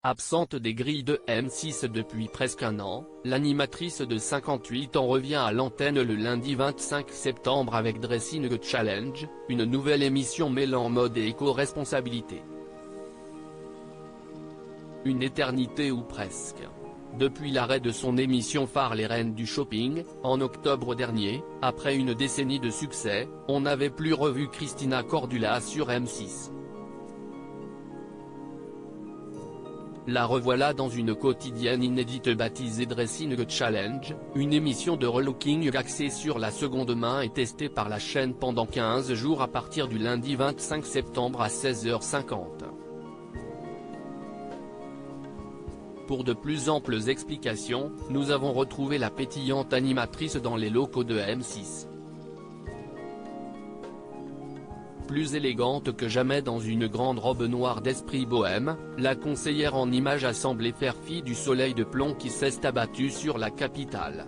Absente des grilles de M6 depuis presque un an, l'animatrice de 58 ans revient à l'antenne le lundi 25 septembre avec Dressing Challenge, une nouvelle émission mêlant mode et éco-responsabilité. Une éternité ou presque. Depuis l'arrêt de son émission phare Les Reines du Shopping, en octobre dernier, après une décennie de succès, on n'avait plus revu Christina Cordula sur M6. La revoilà dans une quotidienne inédite baptisée Dressing Challenge, une émission de relooking axée sur la seconde main et testée par la chaîne pendant 15 jours à partir du lundi 25 septembre à 16h50. Pour de plus amples explications, nous avons retrouvé la pétillante animatrice dans les locaux de M6. Plus élégante que jamais dans une grande robe noire d'esprit bohème, la conseillère en images a semblé faire fi du soleil de plomb qui s'est abattu sur la capitale.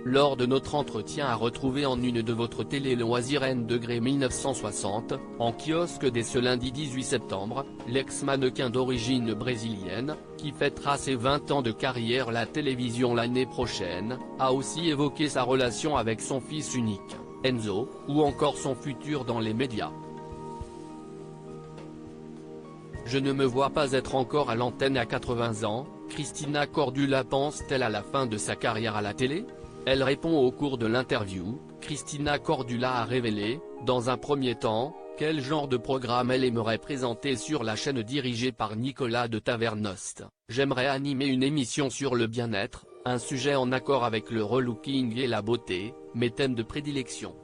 Lors de notre entretien à retrouver en une de votre télé-loisirs N° 1960, en kiosque dès ce lundi 18 septembre, l'ex-mannequin d'origine brésilienne, qui fêtera ses 20 ans de carrière à la télévision l'année prochaine, a aussi évoqué sa relation avec son fils unique, Enzo, ou encore son futur dans les médias. Je ne me vois pas être encore à l'antenne à 80 ans, Christina Cordula pense-t-elle à la fin de sa carrière à la télé ? Elle répond au cours de l'interview. Christina Cordula a révélé, dans un premier temps, quel genre de programme elle aimerait présenter sur la chaîne dirigée par Nicolas de Tavernost. J'aimerais animer une émission sur le bien-être, un sujet en accord avec le relooking et la beauté, mes thèmes de prédilection.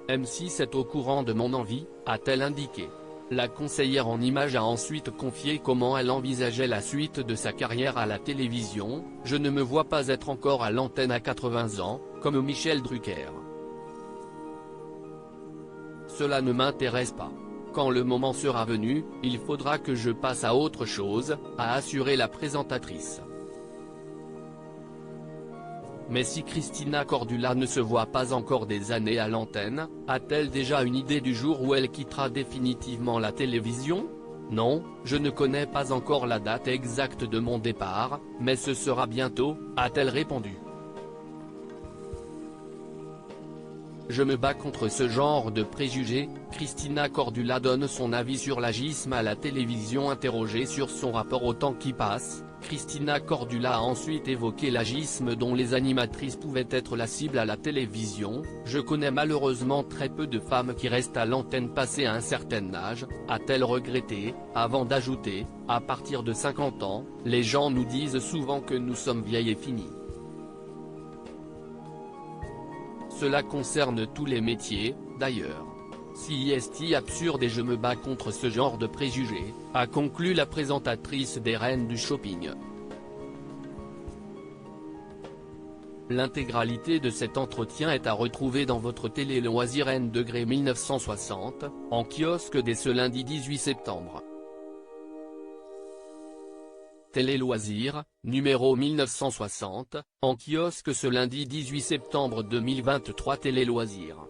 M6 est au courant de mon envie, a-t-elle indiqué. La conseillère en images a ensuite confié comment elle envisageait la suite de sa carrière à la télévision. Je ne me vois pas être encore à l'antenne à 80 ans, comme Michel Drucker. Cela ne m'intéresse pas. Quand le moment sera venu, il faudra que je passe à autre chose, a assuré la présentatrice. Mais si Christina Cordula ne se voit pas encore des années à l'antenne, a-t-elle déjà une idée du jour où elle quittera définitivement la télévision ? Non, je ne connais pas encore la date exacte de mon départ, mais ce sera bientôt, a-t-elle répondu. Je me bats contre ce genre de préjugés. Christina Cordula donne son avis sur l'agisme à la télévision. Interrogée sur son rapport au temps qui passe, Christina Cordula a ensuite évoqué l'agisme dont les animatrices pouvaient être la cible à la télévision. Je connais malheureusement très peu de femmes qui restent à l'antenne passé un certain âge, a-t-elle regretté, avant d'ajouter, à partir de 50 ans, les gens nous disent souvent que nous sommes vieilles et finies. Cela concerne tous les métiers, d'ailleurs. C'est absurde et je me bats contre ce genre de préjugés, a conclu la présentatrice des Reines du Shopping. L'intégralité de cet entretien est à retrouver dans votre télé-loisirs N° 1960, en kiosque dès ce lundi 18 septembre. Télé-loisirs, numéro 1960, en kiosque ce lundi 18 septembre 2023. Télé-loisirs.